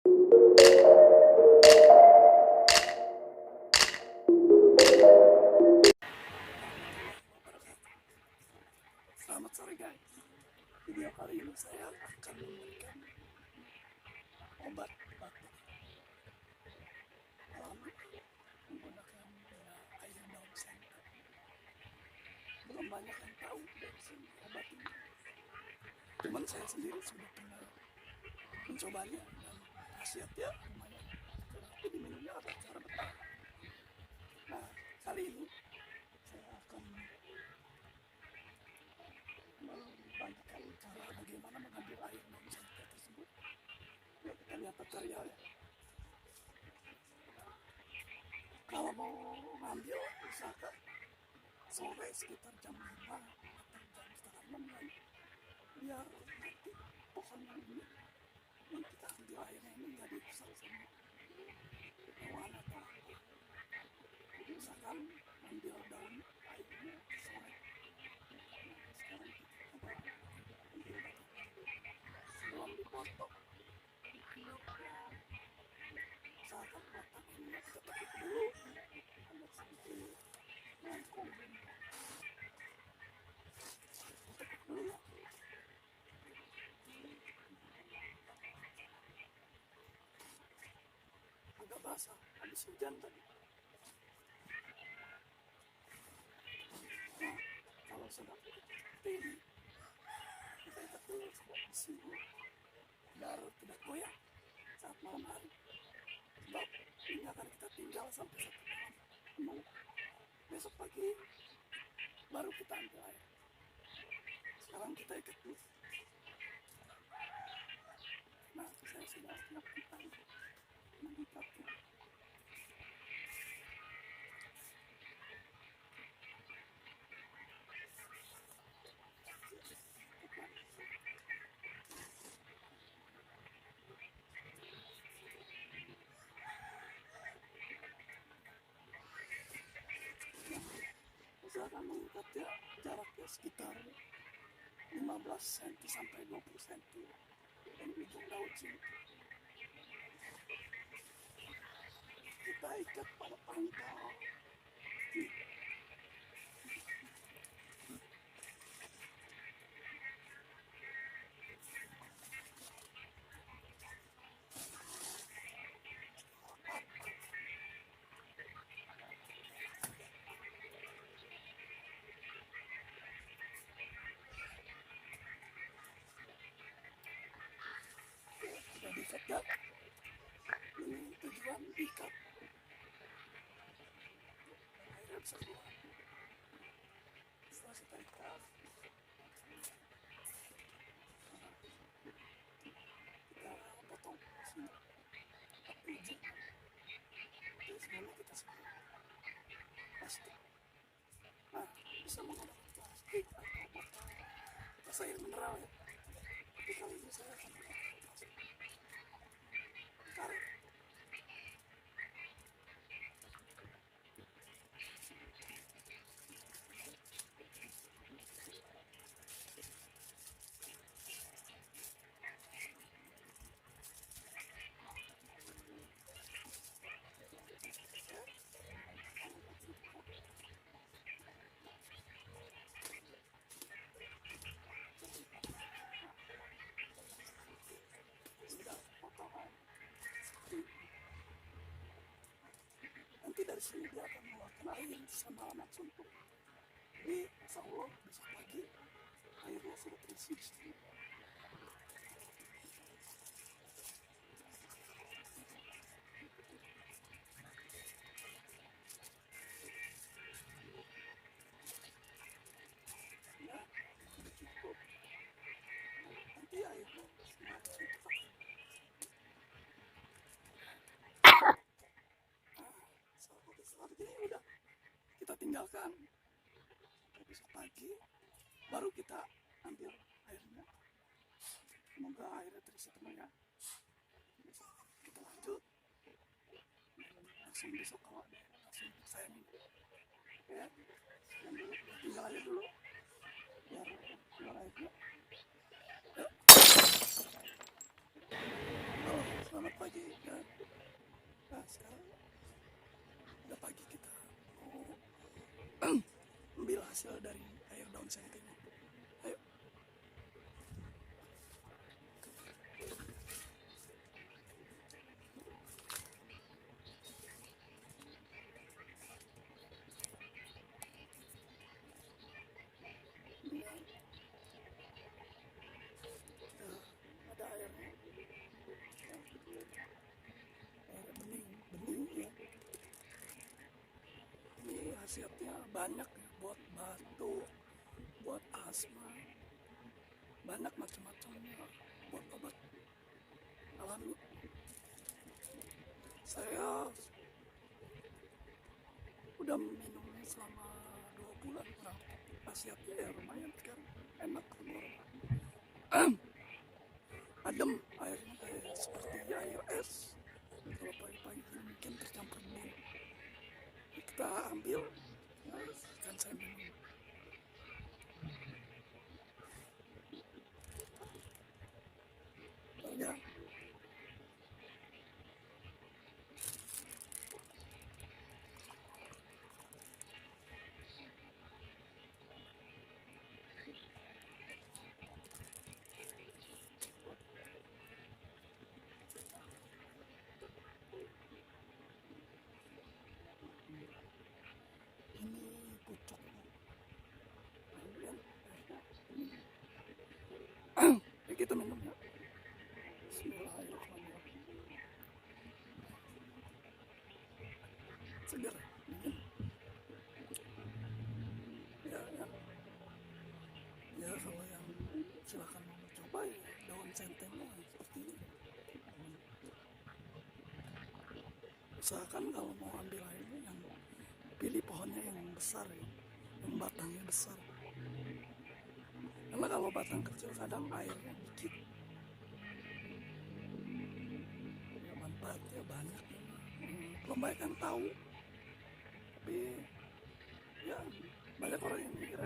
Selamat sore guys. Video kali ini saya akan memberikan obat batuk alami menggunakan air daun senta. Belum banyak yang tahu dari obat ini. Cuman saya sendiri sudah pernah mencobanya dan khasiatnya lumayan. Tetapi diminumnya ada cara bertahan. Nah, kali ini saya akan membagikan cara bagaimana mengambil air daun senta tersebut. Ya, kita lihat tutorialnya. Kalau mau ngambil, usahakan sore sekitar jam 5 atau jam setengah 6 lagi. Biar nanti pohon yang ini yang kita ambil airnya ini nggak dirusak sama hewan atau apa. Usahakan ambil daun airnya sore. Sekarang kita coba ambil sebelum dipotong. Usahakan potongnya kita tutup dulu. Ada sedikit mangkuk. Tutup dulu. Agak basah, habis hujan tadi. Nah, kalau sudah seperti ini, kita ikat dulu di sini biar tidak goyang saat malam hari. Sebab ini akan kita tinggal sampai 1 malam penuh. Besok pagi baru kita ambil air. Sekarang kita ikat dulu. Nah, saya sudah siap mengikatnya. Usahakan mengikatnya jaraknya sekitar 15 cm sampai 20 cm dari ujung daun sini. Kita ikat pada pangkal. Sudah diikat ya. Ini tujuan ikat. Airnya bisa keluar. Setelah kita ikat, kita potong sini. Tapi ujung. Terus dulu kita sebut plastik. Nah, bisa menggunakan plastik atau botol. Kita air mineral ya. Tapi kali ini saya akan menggunakan plastik. Tarik. Nanti dari sini dia akan mengeluarkan air sama langsung tuh. Jadi insya Allah besok pagi airnya sudah terisi di sini. Ya, sudah cukup. Nanti airnya semakin seperti ini udah kita tinggalkan sampai besok pagi baru kita ambil airnya. Semoga airnya terisi penuh ya. Besok kita lanjut langsung besok kalau ada langsung saya minum ya. Dan dulu tinggal aja dulu biar keluar airnya. Yuk. selamat pagi ya. Nah sekarang udah pagi, kita mau ambil hasil dari air daun senteng. Ayo. Ada airnya, air bening ya. Ini khasiatnya banyak ya, buat batuk, buat asma, banyak macam-macamnya, buat obat alami. Saya udah minumnya selama 2 bulan kurang. Khasiatnya ya lumayan sekarang, enak tenggorokan. Adem airnya, kayak seperti air es. Kalau pagi-pagi mungkin tercampur bun. Kita ambil, ya, kan saya minum. Ya, ini pucuknya. Kemudian airnya ini. Ya, kita minumnya. Bismillahirrahmanirrahim. Segar, dingin. Ya, ya. Ya kalau yang silakan mau coba ya daun sentengnya seperti ini. Usahakan kalau mau ambil airnya yang pilih pohonnya yang besar ya, yang batangnya besar. Karena kalau batang kecil kadang airnya dikit. Ya manfaatnya banyak ya. Belum banyak yang tahu. Tapi ya banyak orang yang mikir